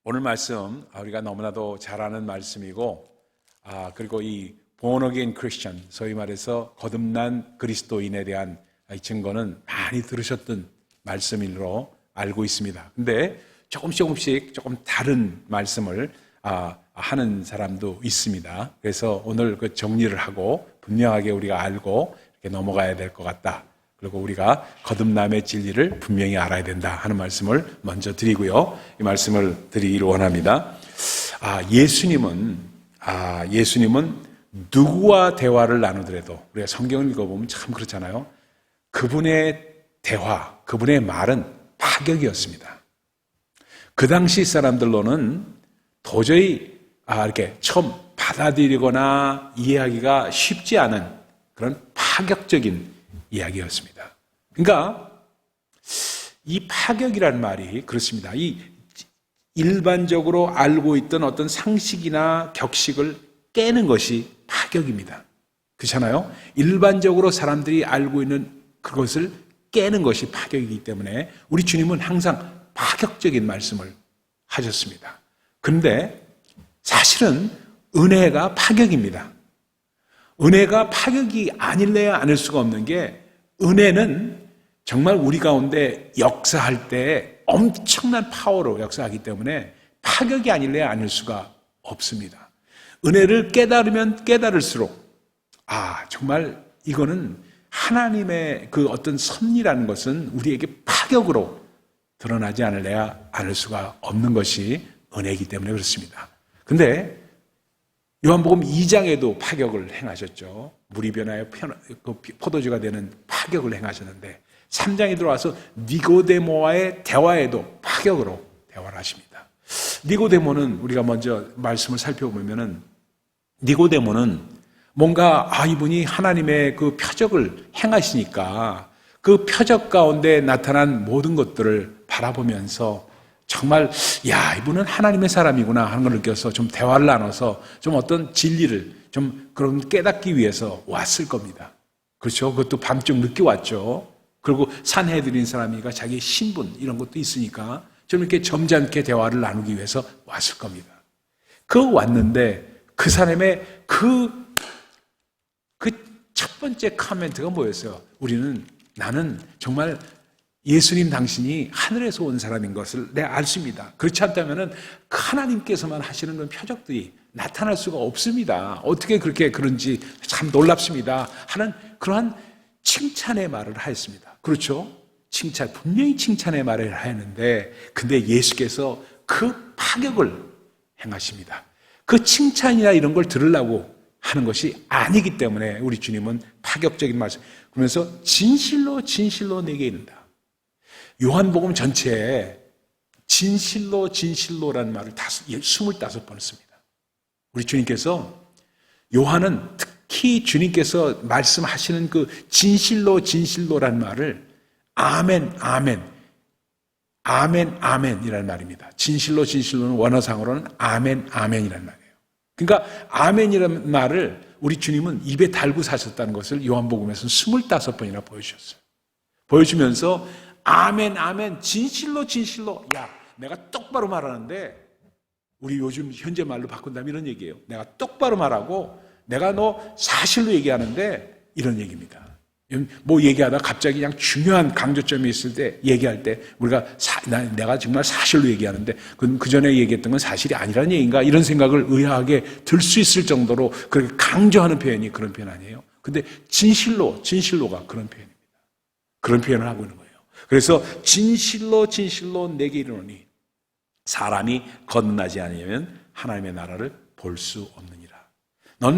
오늘 말씀 우리가 너무나도 잘 아는 말씀이고 그리고 이 born again Christian, 소위 말해서 거듭난 그리스도인에 대한 이 증거는 많이 들으셨던 말씀으로 알고 있습니다. 근데 조금씩 조금 다른 말씀을 하는 사람도 있습니다. 그래서 오늘 그 정리를 하고 분명하게 우리가 알고 이렇게 넘어가야 될 것 같다. 그리고 우리가 거듭남의 진리를 분명히 알아야 된다 하는 말씀을 먼저 드리고요. 이 말씀을 드리기를 원합니다. 예수님은 누구와 대화를 나누더라도 우리가 성경을 읽어보면 참 그렇잖아요. 그분의 대화, 그분의 말은 파격이었습니다. 그 당시 사람들로는 도저히 이렇게 처음 받아들이거나 이해하기가 쉽지 않은 그런 파격적인 이야기였습니다. 그러니까 이 파격이라는 말이 그렇습니다. 이 일반적으로 알고 있던 어떤 상식이나 격식을 깨는 것이 파격입니다. 그렇잖아요? 일반적으로 사람들이 알고 있는 그것을 깨는 것이 파격이기 때문에 우리 주님은 항상 파격적인 말씀을 하셨습니다. 그런데 사실은 은혜가 파격입니다. 은혜가 파격이 아닐래야 아닐 수가 없는 게 은혜는 정말 우리 가운데 역사할 때 엄청난 파워로 역사하기 때문에 파격이 아닐래야 아닐 수가 없습니다. 은혜를 깨달으면 깨달을수록 정말 이거는 하나님의 그 어떤 섭리라는 것은 우리에게 파격으로 드러나지 않을래야 않을 수가 없는 것이 은혜이기 때문에 그렇습니다. 근데 요한복음 2장에도 파격을 행하셨죠. 물이 변하여 포도주가 되는 파격을 행하셨는데 3장에 들어와서 니고데모와의 대화에도 파격으로 대화를 하십니다. 니고데모는 우리가 먼저 말씀을 살펴보면은 니고데모는 뭔가 이분이 하나님의 그 표적을 행하시니까 그 표적 가운데 나타난 모든 것들을 바라보면서 정말 이분은 하나님의 사람이구나 하는 걸 느껴서 좀 대화를 나눠서 좀 어떤 진리를 좀 그런 깨닫기 위해서 왔을 겁니다. 그렇죠? 그것도 밤중 늦게 왔죠. 그리고 산헤드린 사람이니까 자기의 신분 이런 것도 있으니까 좀 이렇게 점잖게 대화를 나누기 위해서 왔을 겁니다. 왔는데 그 사람의 그 첫 번째 코멘트가 뭐였어요? 나는 정말 예수님 당신이 하늘에서 온 사람인 것을 내가 알습니다. 그렇지 않다면 하나님께서만 하시는 그런 표적들이 나타날 수가 없습니다. 어떻게 그런지 참 놀랍습니다. 하는 그러한 칭찬의 말을 하였습니다. 그렇죠? 분명히 칭찬의 말을 하였는데, 근데 예수께서 그 파격을 행하십니다. 그 칭찬이나 이런 걸 들으려고 하는 것이 아니기 때문에 우리 주님은 파격적인 말씀, 그러면서 진실로 내게 이른다. 요한복음 전체에 진실로라는 말을 25번을 씁니다. 우리 주님께서 요한은 특히 주님께서 말씀하시는 그 진실로라는 말을 아멘이라는 말입니다. 진실로는 원어상으로는 아멘이라는 말이에요. 그러니까 아멘이라는 말을 우리 주님은 입에 달고 사셨다는 것을 요한복음에서는 25번이나 보여주셨어요. 보여주면서 아멘, 진실로. 내가 똑바로 말하는데, 우리 요즘 현재 말로 바꾼다면 이런 얘기예요. 내가 똑바로 말하고, 내가 너 사실로 얘기하는데, 이런 얘기입니다. 뭐 얘기하다 갑자기 그냥 중요한 강조점이 있을 때, 얘기할 때, 우리가 내가 정말 사실로 얘기하는데, 그 전에 얘기했던 건 사실이 아니라는 얘기인가? 이런 생각을 의아하게 들 수 있을 정도로 그렇게 강조하는 표현이 그런 표현 아니에요? 근데 진실로가 그런 표현입니다. 그런 표현을 하고 있는 거예요. 그래서 진실로 내게 이르노니 사람이 거듭나지 않으면 하나님의 나라를 볼 수 없느니라.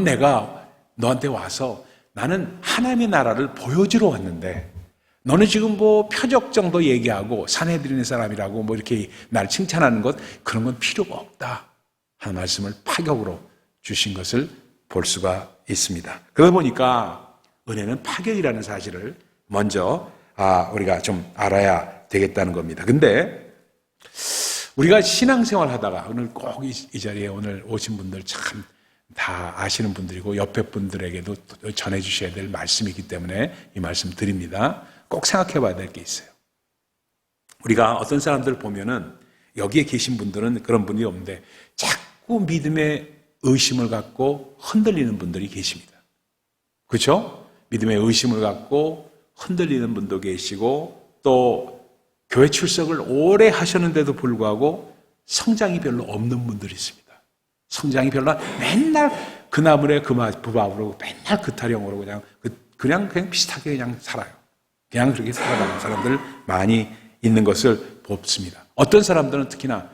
내가 너한테 와서 나는 하나님의 나라를 보여주러 왔는데 너는 지금 뭐 표적 정도 얘기하고 산헤드린 사람이라고 뭐 이렇게 날 칭찬하는 것, 그런 건 필요가 없다 하는 말씀을 파격으로 주신 것을 볼 수가 있습니다. 그러다 보니까 은혜는 파격이라는 사실을 먼저 우리가 좀 알아야 되겠다는 겁니다. 근데 우리가 신앙생활 하다가 오늘 꼭 이 자리에 오늘 오신 분들 참 다 아시는 분들이고 옆에 분들에게도 전해 주셔야 될 말씀이기 때문에 이 말씀 드립니다. 꼭 생각해 봐야 될 게 있어요. 우리가 어떤 사람들 보면은 여기에 계신 분들은 그런 분이 없는데 자꾸 믿음의 의심을 갖고 흔들리는 분들이 계십니다. 그렇죠? 믿음의 의심을 갖고 흔들리는 분도 계시고 또 교회 출석을 오래 하셨는데도 불구하고 성장이 별로 없는 분들이 있습니다. 성장이 별로 맨날 그 나물에 그 밥으로 맨날 그 타령으로 그냥 비슷하게 그냥 살아요. 그냥 그렇게 살아가는 사람들 많이 있는 것을 봅습니다. 어떤 사람들은 특히나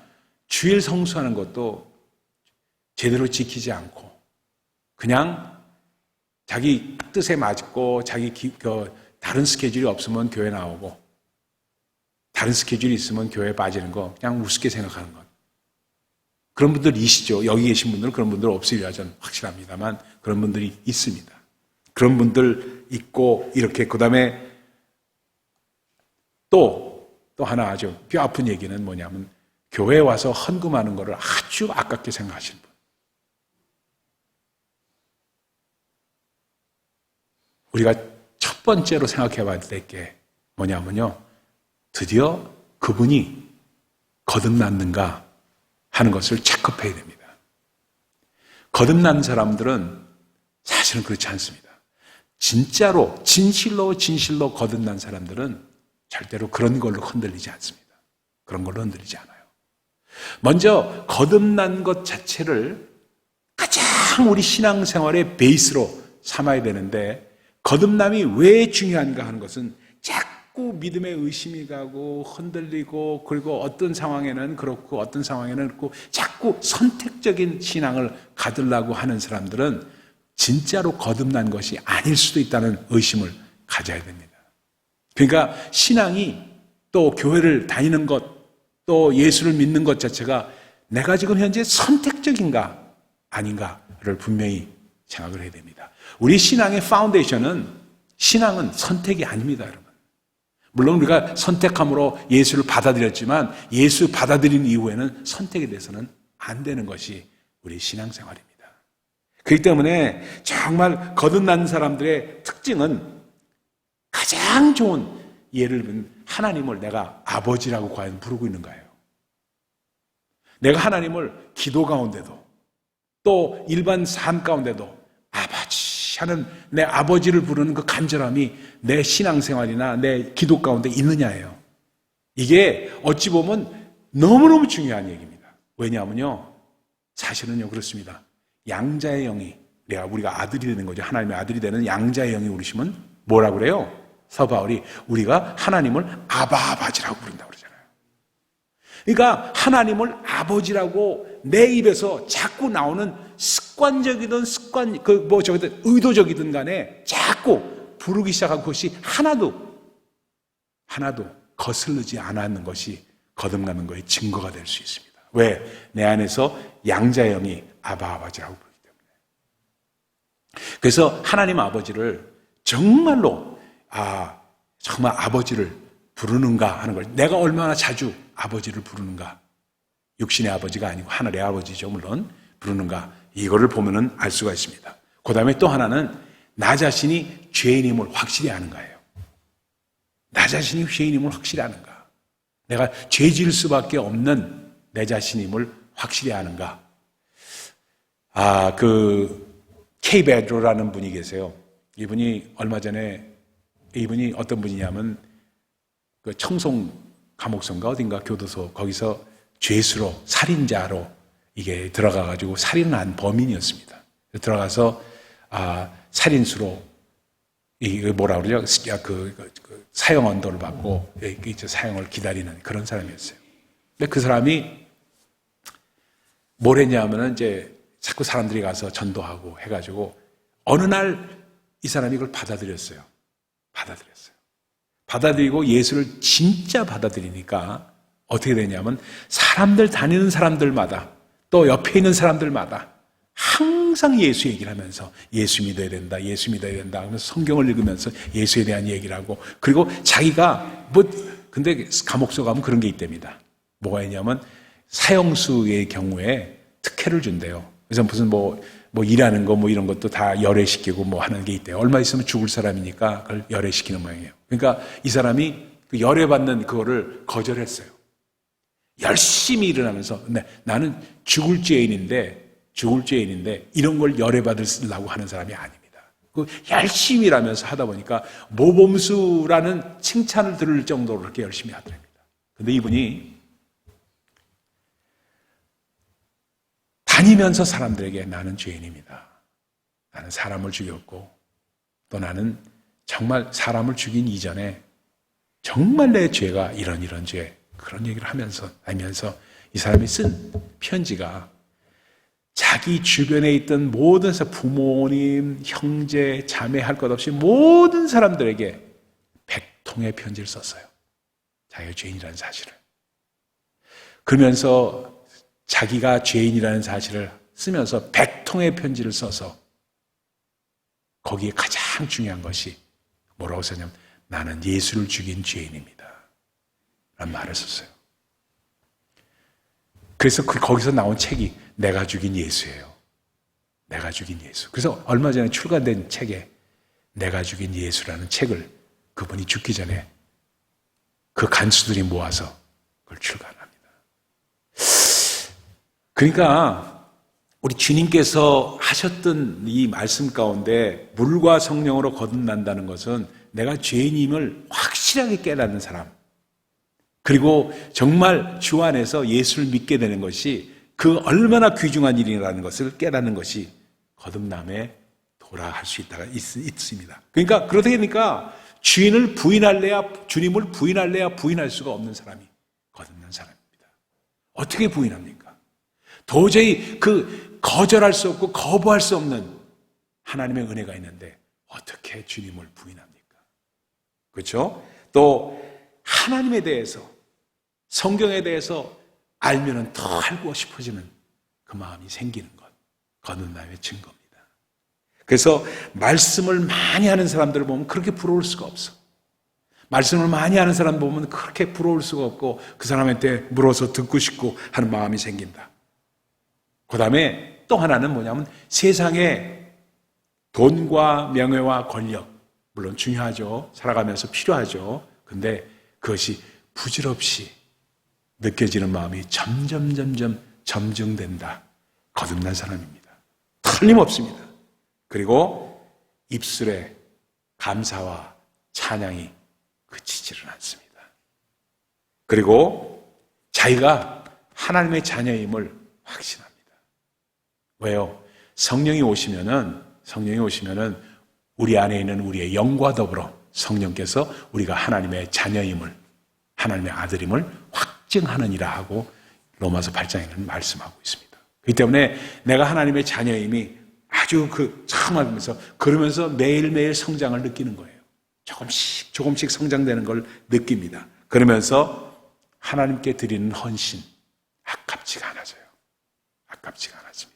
주일 성수하는 것도 제대로 지키지 않고 그냥 자기 뜻에 맞고 자기 다른 스케줄이 없으면 교회 나오고 다른 스케줄이 있으면 교회에 빠지는 거 그냥 우습게 생각하는 것. 그런 분들이시죠. 여기 계신 분들은 그런 분들 없으리라 저는 확실합니다만 그런 분들이 있습니다. 그런 분들 있고 이렇게 그다음에 또 하나 아주 뼈 아픈 얘기는 뭐냐면 교회에 와서 헌금하는 것을 아주 아깝게 생각하시는 분. 우리가 첫 번째로 생각해 봐야 될 게 뭐냐면요. 드디어 그분이 거듭났는가 하는 것을 체크해야 됩니다. 거듭난 사람들은 사실은 그렇지 않습니다. 진짜로 진실로 거듭난 사람들은 절대로 그런 걸로 흔들리지 않습니다. 그런 걸로 흔들리지 않아요. 먼저 거듭난 것 자체를 가장 우리 신앙생활의 베이스로 삼아야 되는데 거듭남이 왜 중요한가 하는 것은 자꾸 믿음의 의심이 가고 흔들리고 그리고 어떤 상황에는 그렇고 어떤 상황에는 그렇고 자꾸 선택적인 신앙을 가지려고 하는 사람들은 진짜로 거듭난 것이 아닐 수도 있다는 의심을 가져야 됩니다. 그러니까 신앙이 또 교회를 다니는 것, 또 예수를 믿는 것 자체가 내가 지금 현재 선택적인가 아닌가를 분명히 생각을 해야 됩니다. 우리 신앙의 파운데이션은 신앙은 선택이 아닙니다, 여러분. 물론 우리가 선택함으로 예수를 받아들였지만 예수 받아들인 이후에는 선택에 대해서는 안 되는 것이 우리 신앙생활입니다. 그렇기 때문에 정말 거듭난 사람들의 특징은 가장 좋은 예를 들면 하나님을 내가 아버지라고 과연 부르고 있는 거예요. 내가 하나님을 기도 가운데도 또 일반 삶 가운데도 아버지 하는 내 아버지를 부르는 그 간절함이 내 신앙생활이나 내 기도 가운데 있느냐예요. 이게 어찌 보면 너무너무 중요한 얘기입니다. 왜냐하면요. 사실은요 그렇습니다. 양자의 영이 우리가 아들이 되는 거죠. 하나님의 아들이 되는 양자의 영이 우리시면 뭐라고 그래요? 서바울이 우리가 하나님을 아바아바지라고 부른다고 그러잖아요. 그러니까 하나님을 아버지라고 내 입에서 자꾸 나오는 습관적이든 의도적이든 간에 자꾸 부르기 시작한 것이 하나도 거슬리지 않았는 것이 거듭나는 것의 증거가 될 수 있습니다. 왜? 내 안에서 양자의 영이 아바아바지라고 부르기 때문에. 그래서 하나님 아버지를 정말로 정말 아버지를 부르는가 하는 걸 내가 얼마나 자주 아버지를 부르는가 육신의 아버지가 아니고 하늘의 아버지죠 물론 부르는가 이거를 보면은 알 수가 있습니다. 그 다음에 또 하나는 나 자신이 죄인임을 확실히 아는 거예요. 나 자신이 죄인임을 확실히 아는가 내가 죄 지을 수밖에 없는 내 자신임을 확실히 아는가 K. 베드로라는 분이 계세요. 이분이 얼마 전에 이분이 어떤 분이냐면 그 청송 감옥선가 어딘가 교도소 거기서 죄수로 살인자로 이게 들어가가지고 살인을 한 범인이었습니다. 들어가서 살인수로 이 뭐라 그러죠? 그 사형 언도를 받고 사형을 기다리는 그런 사람이었어요. 근데 그 사람이 뭘 했냐면은 이제 자꾸 사람들이 가서 전도하고 해가지고 어느 날 이 사람이 이걸 받아들였어요. 받아들이고 예수를 진짜 받아들이니까 어떻게 되냐면 사람들 다니는 사람들마다 또 옆에 있는 사람들마다 항상 예수 얘기를 하면서 예수 믿어야 된다 하면서 성경을 읽으면서 예수에 대한 얘기를 하고 그리고 자기가 근데 감옥소 가면 그런 게 있답니다. 뭐가 있냐면 사형수의 경우에 특혜를 준대요. 그래서 무슨 일하는 거 이런 것도 다 열애시키고 하는 게 있대요. 얼마 있으면 죽을 사람이니까 그걸 열애시키는 모양이에요. 그러니까 이 사람이 그 열애받는 그거를 거절했어요. 열심히 일어나면서 나는 죽을 죄인인데 이런 걸 열애받으려고 하는 사람이 아닙니다. 그 열심히 일하면서 하다 보니까 모범수라는 칭찬을 들을 정도로 그렇게 열심히 하더랍니다. 근데 이분이 다니면서 사람들에게 나는 죄인입니다. 나는 사람을 죽였고 또 나는 정말 사람을 죽인 이전에 정말 내 죄가 이런 죄 그런 얘기를 하면서 이 사람이 쓴 편지가 자기 주변에 있던 모든 부모님, 형제, 자매 할 것 없이 모든 사람들에게 100통의 편지를 썼어요. 자기가 죄인이라는 사실을. 그러면서 자기가 죄인이라는 사실을 쓰면서 100통의 편지를 써서 거기에 가장 중요한 것이 뭐라고 썼냐면 나는 예수를 죽인 죄인입니다. 라는 말을 썼어요. 그래서 거기서 나온 책이 내가 죽인 예수예요. 내가 죽인 예수. 그래서 얼마 전에 출간된 책에 내가 죽인 예수라는 책을 그분이 죽기 전에 그 간수들이 모아서 그걸 출간합니다. 그러니까 우리 주님께서 하셨던 이 말씀 가운데 물과 성령으로 거듭난다는 것은 내가 죄인임을 확실하게 깨닫는 사람, 그리고 정말 주 안에서 예수를 믿게 되는 것이 그 얼마나 귀중한 일이라는 것을 깨닫는 것이 거듭남에 돌아갈 수 있습니다. 그러니까 그러다 보니까 주님을 부인할래야 부인할 수가 없는 사람이 거듭난 사람입니다. 어떻게 부인합니까? 도저히 거절할 수 없고 거부할 수 없는 하나님의 은혜가 있는데 어떻게 주님을 부인합니까? 그렇죠? 또 하나님에 대해서 성경에 대해서 알면은 더 알고 싶어지는 그 마음이 생기는 것, 거듭남의 증거입니다. 그래서 말씀을 많이 하는 사람들을 보면 그렇게 부러울 수가 없어. 말씀을 많이 하는 사람 보면 그렇게 부러울 수가 없고 그 사람한테 물어서 듣고 싶고 하는 마음이 생긴다. 그 다음에 또 하나는 뭐냐면 세상에 돈과 명예와 권력, 물론 중요하죠. 살아가면서 필요하죠. 근데 그것이 부질없이 느껴지는 마음이 점점 점증된다. 거듭난 사람입니다. 틀림없습니다. 그리고 입술에 감사와 찬양이 그치지는 않습니다. 그리고 자기가 하나님의 자녀임을 확신합니다. 왜요? 성령이 오시면은 우리 안에 있는 우리의 영과 더불어 성령께서 우리가 하나님의 자녀임을, 하나님의 아들임을 확증하느니라 하고 로마서 8장에는 말씀하고 있습니다. 그렇기 때문에 내가 하나님의 자녀임이 아주 처음 알면서 그러면서 매일매일 성장을 느끼는 거예요. 조금씩 성장되는 걸 느낍니다. 그러면서 하나님께 드리는 헌신 아깝지가 않아져요. 아깝지가 않아집니다.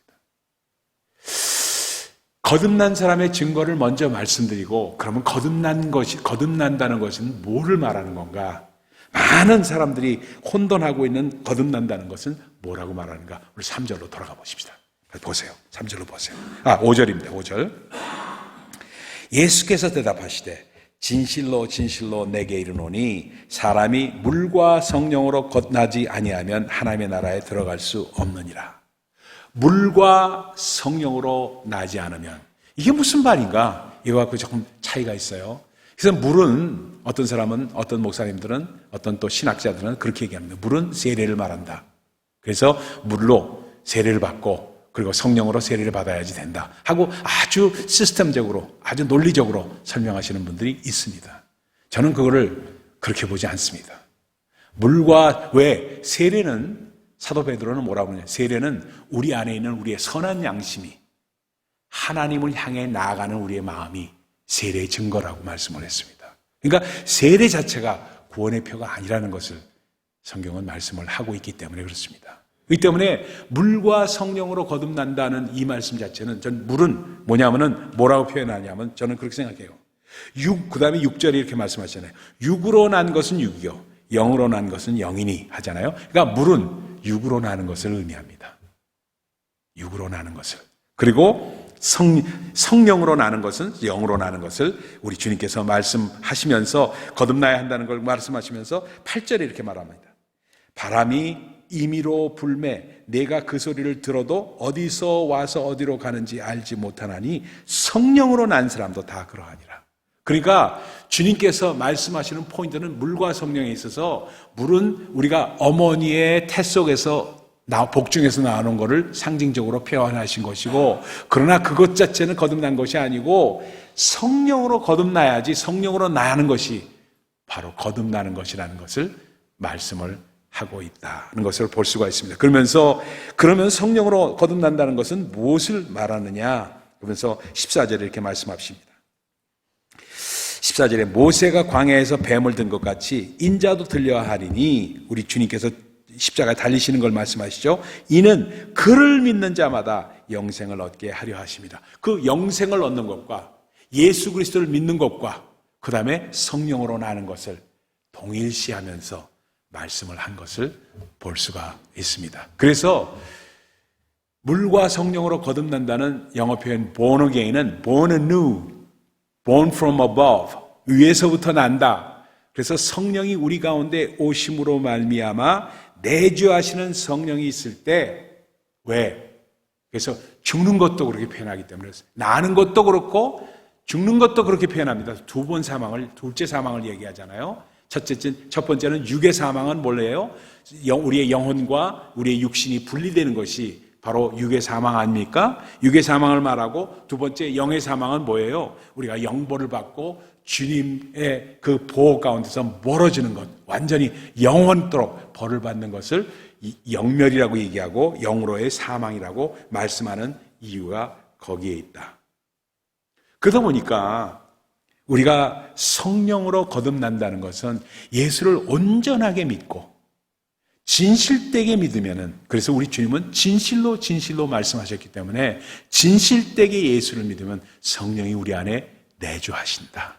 거듭난 사람의 증거를 먼저 말씀드리고, 그러면 거듭난다는 것은 뭐를 말하는 건가? 많은 사람들이 혼돈하고 있는 거듭난다는 것은 뭐라고 말하는가? 우리 3절로 돌아가 보십시다. 보세요. 3절로 보세요. 5절입니다. 5절. 예수께서 대답하시되 진실로 진실로 내게 이르노니 사람이 물과 성령으로 거듭나지 아니하면 하나님의 나라에 들어갈 수 없느니라. 물과 성령으로 나지 않으면, 이게 무슨 말인가? 이거 갖고 조금 차이가 있어요. 그래서 물은 어떤 사람은, 어떤 목사님들은, 어떤 또 신학자들은 그렇게 얘기합니다. 물은 세례를 말한다. 그래서 물로 세례를 받고 그리고 성령으로 세례를 받아야지 된다 하고 아주 시스템적으로, 아주 논리적으로 설명하시는 분들이 있습니다. 저는 그거를 그렇게 보지 않습니다. 물과, 왜? 세례는, 사도 베드로는 뭐라고 하냐? 세례는 우리 안에 있는 우리의 선한 양심이 하나님을 향해 나아가는 우리의 마음이 세례의 증거라고 말씀을 했습니다. 그러니까 세례 자체가 구원의 표가 아니라는 것을 성경은 말씀을 하고 있기 때문에 그렇습니다. 그렇기 때문에 물과 성령으로 거듭난다는 이 말씀 자체는, 전 물은 뭐냐면은 뭐라고 표현하냐면 저는 그렇게 생각해요. 그 다음에 6절에 이렇게 말씀하시잖아요. 육으로 난 것은 육이요, 영으로 난 것은 영이니 하잖아요. 그러니까 물은 육으로 나는 것을 의미합니다. 육으로 나는 것을. 그리고 성령으로 나는 것은, 영으로 나는 것을 우리 주님께서 말씀하시면서 거듭나야 한다는 걸 말씀하시면서 8절에 이렇게 말합니다. 바람이 임의로 불매 내가 그 소리를 들어도 어디서 와서 어디로 가는지 알지 못하나니 성령으로 난 사람도 다 그러하니라. 그러니까 주님께서 말씀하시는 포인트는 물과 성령에 있어서, 물은 우리가 어머니의 태 속에서 복중에서 나오는 것을 상징적으로 표현하신 것이고, 그러나 그것 자체는 거듭난 것이 아니고 성령으로 거듭나야지, 성령으로 나는 것이 바로 거듭나는 것이라는 것을 말씀을 하고 있다는 것을 볼 수가 있습니다. 그러면 성령으로 거듭난다는 것은 무엇을 말하느냐? 그러면서 14절에 이렇게 말씀하십니다. 14절에 모세가 광야에서 뱀을 든 것 같이 인자도 들려야 하리니, 우리 주님께서 십자가에 달리시는 걸 말씀하시죠. 이는 그를 믿는 자마다 영생을 얻게 하려 하십니다. 그 영생을 얻는 것과 예수 그리스도를 믿는 것과 그 다음에 성령으로 나는 것을 동일시하면서 말씀을 한 것을 볼 수가 있습니다. 그래서 물과 성령으로 거듭난다는 영어 표현 born again은 born anew, born from above, 위에서부터 난다. 그래서 성령이 우리 가운데 오심으로 말미암아 내주하시는 성령이 있을 때, 왜? 그래서 죽는 것도 그렇게 표현하기 때문에, 나는 것도 그렇고 죽는 것도 그렇게 표현합니다. 둘째 사망을 얘기하잖아요. 첫 번째는 육의 사망은 뭐예요? 우리의 영혼과 우리의 육신이 분리되는 것이 바로 육의 사망 아닙니까? 육의 사망을 말하고, 두 번째 영의 사망은 뭐예요? 우리가 영벌을 받고 주님의 그 보호 가운데서 멀어지는 것, 완전히 영원토록 벌을 받는 것을 영멸이라고 얘기하고 영으로의 사망이라고 말씀하는 이유가 거기에 있다. 그러다 보니까 우리가 성령으로 거듭난다는 것은 예수를 온전하게 믿고 진실되게 믿으면은, 그래서 우리 주님은 진실로 말씀하셨기 때문에 진실되게 예수를 믿으면 성령이 우리 안에 내주하신다.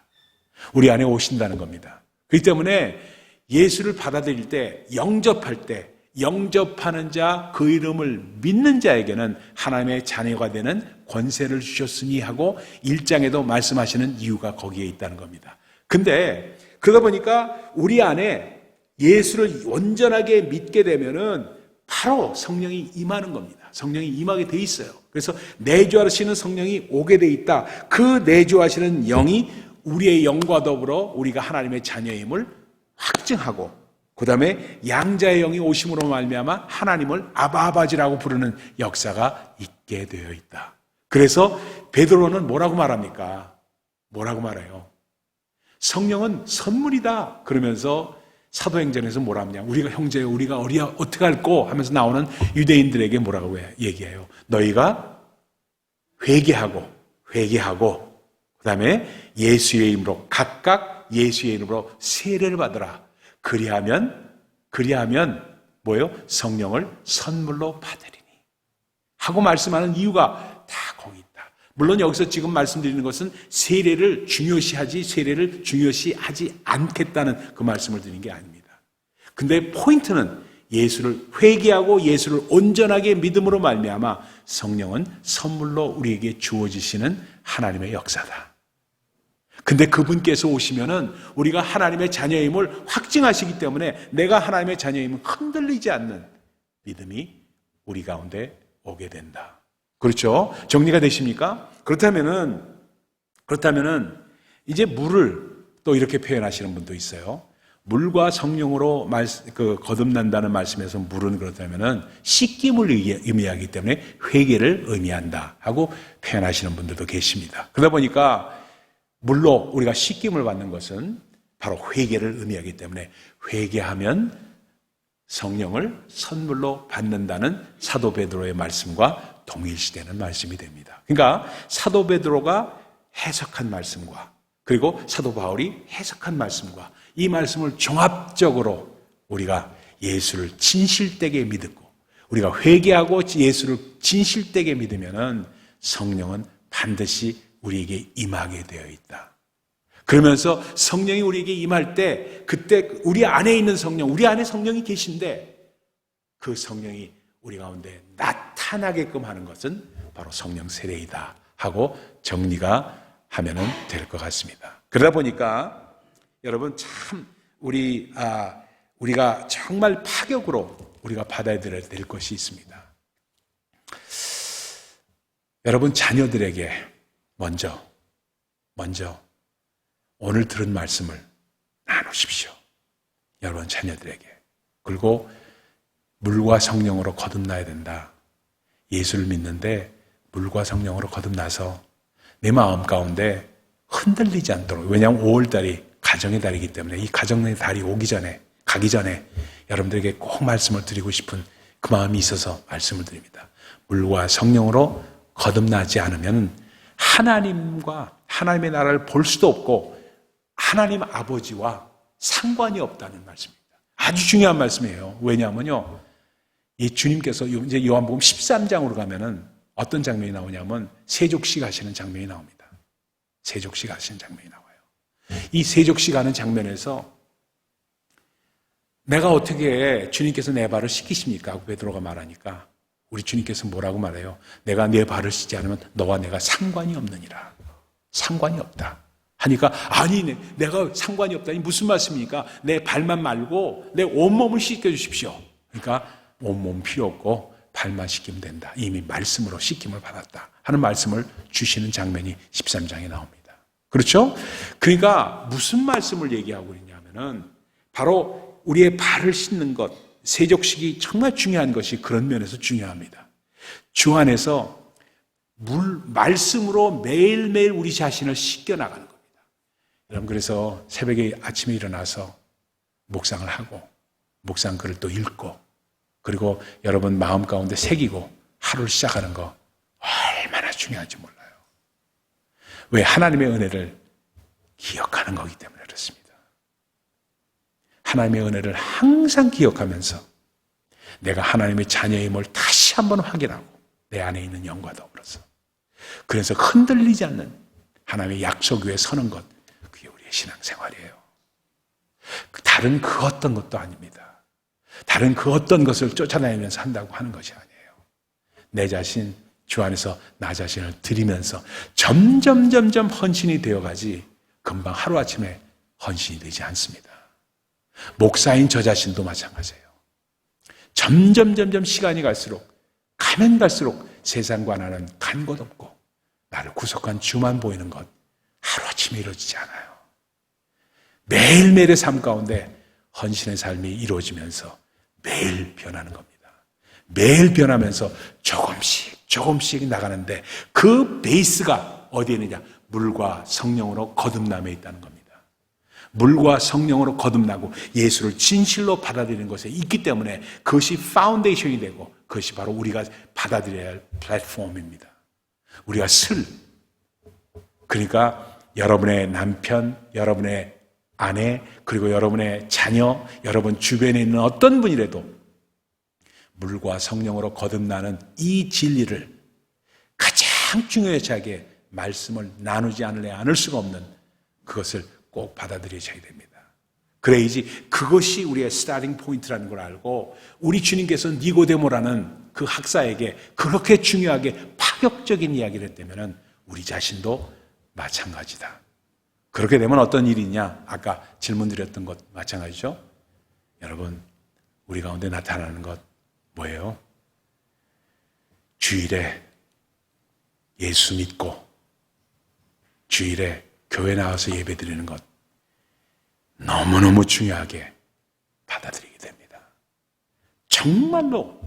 우리 안에 오신다는 겁니다. 그렇기 때문에 예수를 받아들일 때, 영접할 때, 영접하는 자, 그 이름을 믿는 자에게는 하나님의 자녀가 되는 권세를 주셨으니 하고 1장에도 말씀하시는 이유가 거기에 있다는 겁니다. 근데 그러다 보니까 우리 안에 예수를 온전하게 믿게 되면은 바로 성령이 임하는 겁니다. 성령이 임하게 돼 있어요. 그래서 내주하시는 성령이 오게 돼 있다. 그 내주하시는 영이 우리의 영과 더불어 우리가 하나님의 자녀임을 확증하고, 그 다음에 양자의 영이 오심으로 말미암아 하나님을 아바아바지라고 부르는 역사가 있게 되어 있다. 그래서 베드로는 뭐라고 말합니까? 뭐라고 말해요? 성령은 선물이다. 그러면서 사도행전에서 뭐라 하냐? 우리가 형제요, 우리가 어떻게 할꼬? 하면서 나오는 유대인들에게 뭐라고 얘기해요? 너희가 회개하고 그 다음에 예수의 이름으로, 각각 예수의 이름으로 세례를 받으라. 그리하면 뭐예요? 성령을 선물로 받으리니 하고 말씀하는 이유가 다 거기 있다. 물론 여기서 지금 말씀드리는 것은 세례를 중요시하지 않겠다는 그 말씀을 드리는 게 아닙니다. 근데 포인트는 예수를 회개하고 예수를 온전하게 믿음으로 말미암아 성령은 선물로 우리에게 주어지시는 하나님의 역사다. 근데 그분께서 오시면은 우리가 하나님의 자녀임을 확증하시기 때문에 내가 하나님의 자녀임을 흔들리지 않는 믿음이 우리 가운데 오게 된다. 그렇죠? 정리가 되십니까? 그렇다면은 이제 물을 또 이렇게 표현하시는 분도 있어요. 물과 성령으로 거듭난다는 말씀에서 물은 그렇다면은 씻김을 의미하기 때문에 회개를 의미한다 하고 표현하시는 분들도 계십니다. 그러다 보니까 물로 우리가 씻김을 받는 것은 바로 회개를 의미하기 때문에 회개하면 성령을 선물로 받는다는 사도 베드로의 말씀과 동일시되는 말씀이 됩니다. 그러니까 사도 베드로가 해석한 말씀과 그리고 사도 바울이 해석한 말씀과 이 말씀을 종합적으로 우리가 예수를 진실되게 믿고 우리가 회개하고 예수를 진실되게 믿으면은 성령은 반드시 우리에게 임하게 되어 있다. 그러면서 성령이 우리에게 임할 때 그때 우리 안에 있는 성령, 우리 안에 성령이 계신데 그 성령이 우리 가운데 나타나게끔 하는 것은 바로 성령 세례이다 하고 정리가 하면은 될 것 같습니다. 그러다 보니까 여러분 참 우리가 정말 파격으로 우리가 받아들여야 될 것이 있습니다. 여러분 자녀들에게 먼저 오늘 들은 말씀을 나누십시오. 여러분 자녀들에게. 그리고 물과 성령으로 거듭나야 된다. 예수를 믿는데 물과 성령으로 거듭나서 내 마음 가운데 흔들리지 않도록, 왜냐하면 5월달이 가정의 달이기 때문에 이 가정의 달이 가기 전에 여러분들에게 꼭 말씀을 드리고 싶은 그 마음이 있어서 말씀을 드립니다. 물과 성령으로 거듭나지 않으면 하나님과 하나님의 나라를 볼 수도 없고 하나님 아버지와 상관이 없다는 말씀입니다. 아주 중요한 말씀이에요. 왜냐하면요, 이 주님께서 이제 요한복음 13장으로 가면은 어떤 장면이 나오냐면 세족시 가시는 장면이 나옵니다. 세족시 가시는 장면이 나와요. 이 세족시 가는 장면에서 내가 어떻게 주님께서 내 발을 씻기십니까? 하고 베드로가 말하니까 우리 주님께서 뭐라고 말해요? 내가 내 발을 씻지 않으면 너와 내가 상관이 없느니라. 상관이 없다. 하니까 아니 내가 상관이 없다니 무슨 말씀입니까? 내 발만 말고 내 온몸을 씻겨주십시오. 그러니까 온몸 필요 없고 발만 씻기면 된다. 이미 말씀으로 씻김을 받았다 하는 말씀을 주시는 장면이 13장에 나옵니다. 그렇죠? 그러니까 무슨 말씀을 얘기하고 있냐면은 바로 우리의 발을 씻는 것, 세족식이 정말 중요한 것이 그런 면에서 중요합니다. 주 안에서 말씀으로 매일매일 우리 자신을 씻겨나가는 겁니다. 여러분, 그래서 새벽에 아침에 일어나서 묵상을 하고 묵상글을 또 읽고 그리고 여러분 마음 가운데 새기고 하루를 시작하는 거 얼마나 중요한지 몰라요. 왜? 하나님의 은혜를 기억하는 거기 때문에 그렇습니다. 하나님의 은혜를 항상 기억하면서 내가 하나님의 자녀임을 다시 한번 확인하고 내 안에 있는 영과 더불어서 그래서 흔들리지 않는 하나님의 약속 위에 서는 것, 그게 우리의 신앙생활이에요. 다른 그 어떤 것도 아닙니다. 다른 그 어떤 것을 쫓아다니면서 한다고 하는 것이 아니에요. 내 자신, 주 안에서 나 자신을 드리면서 점점 헌신이 되어가지 금방 하루아침에 헌신이 되지 않습니다. 목사인 저 자신도 마찬가지예요. 점점 시간이 가면 갈수록 세상과 나는 간 곳 없고 나를 구속한 주만 보이는 것 하루아침에 이루어지지 않아요. 매일매일의 삶 가운데 헌신의 삶이 이루어지면서 매일 변하는 겁니다. 매일 변하면서 조금씩 나가는데 그 베이스가 어디에 있느냐? 물과 성령으로 거듭남에 있다는 겁니다. 물과 성령으로 거듭나고 예수를 진실로 받아들이는 것에 있기 때문에 그것이 파운데이션이 되고 그것이 바로 우리가 받아들여야 할 플랫폼입니다. 우리가 그러니까 여러분의 남편, 여러분의 아내, 그리고 여러분의 자녀, 여러분 주변에 있는 어떤 분이라도 물과 성령으로 거듭나는 이 진리를 가장 중요하게 말씀을 나누지 않을 수가 없는 그것을 꼭 받아들여져야 됩니다. 그래야지 그것이 우리의 스타팅 포인트라는 걸 알고 우리 주님께서 니고데모라는 그 학사에게 그렇게 중요하게 파격적인 이야기를 했다면 우리 자신도 마찬가지다. 그렇게 되면 어떤 일이 있냐? 아까 질문 드렸던 것 마찬가지죠? 여러분, 우리 가운데 나타나는 것 뭐예요? 주일에 예수 믿고 주일에 교회 나와서 예배 드리는 것 너무너무 중요하게 받아들이게 됩니다. 정말로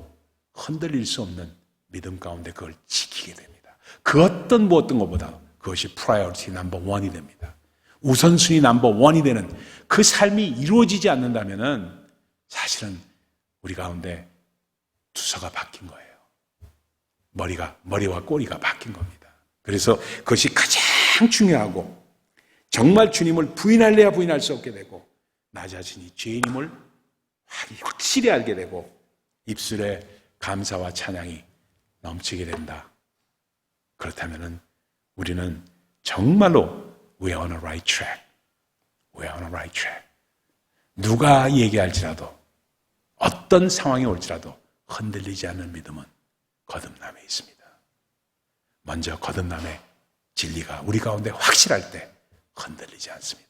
흔들릴 수 없는 믿음 가운데 그걸 지키게 됩니다. 그 어떤 것보다 그것이 프라이어리티 넘버 원이 됩니다. 우선순위 넘버 원이 되는 그 삶이 이루어지지 않는다면 사실은 우리 가운데 두서가 바뀐 거예요. 머리와 꼬리가 바뀐 겁니다. 그래서 그것이 가장 중요하고 정말 주님을 부인할래야 부인할 수 없게 되고 나 자신이 죄인임을 확실히 알게 되고 입술에 감사와 찬양이 넘치게 된다. 그렇다면 우리는 정말로 We are on a right track. We are on a right track. 누가 얘기할지라도 어떤 상황이 올지라도 흔들리지 않는 믿음은 거듭남에 있습니다. 먼저 거듭남의 진리가 우리 가운데 확실할 때 흔들리지 않습니다.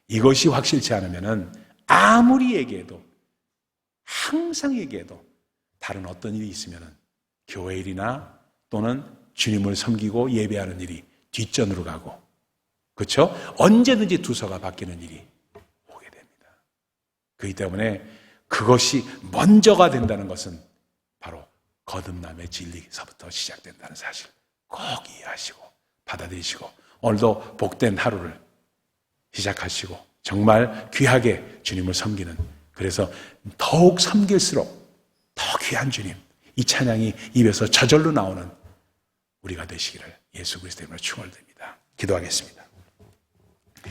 이것이 확실치 않으면 아무리 얘기해도, 항상 얘기해도 다른 어떤 일이 있으면 교회 일이나 또는 주님을 섬기고 예배하는 일이 뒷전으로 가고, 그렇죠? 언제든지 두서가 바뀌는 일이 오게 됩니다. 그렇기 때문에 그것이 먼저가 된다는 것은 바로 거듭남의 진리서부터 시작된다는 사실 꼭 이해하시고 받아들이시고, 오늘도 복된 하루를 시작하시고 정말 귀하게 주님을 섬기는, 그래서 더욱 섬길수록 더 귀한 주님, 이 찬양이 입에서 저절로 나오는 우리가 되시기를 예수 그리스도 이름으로 축원드립니다. 기도하겠습니다.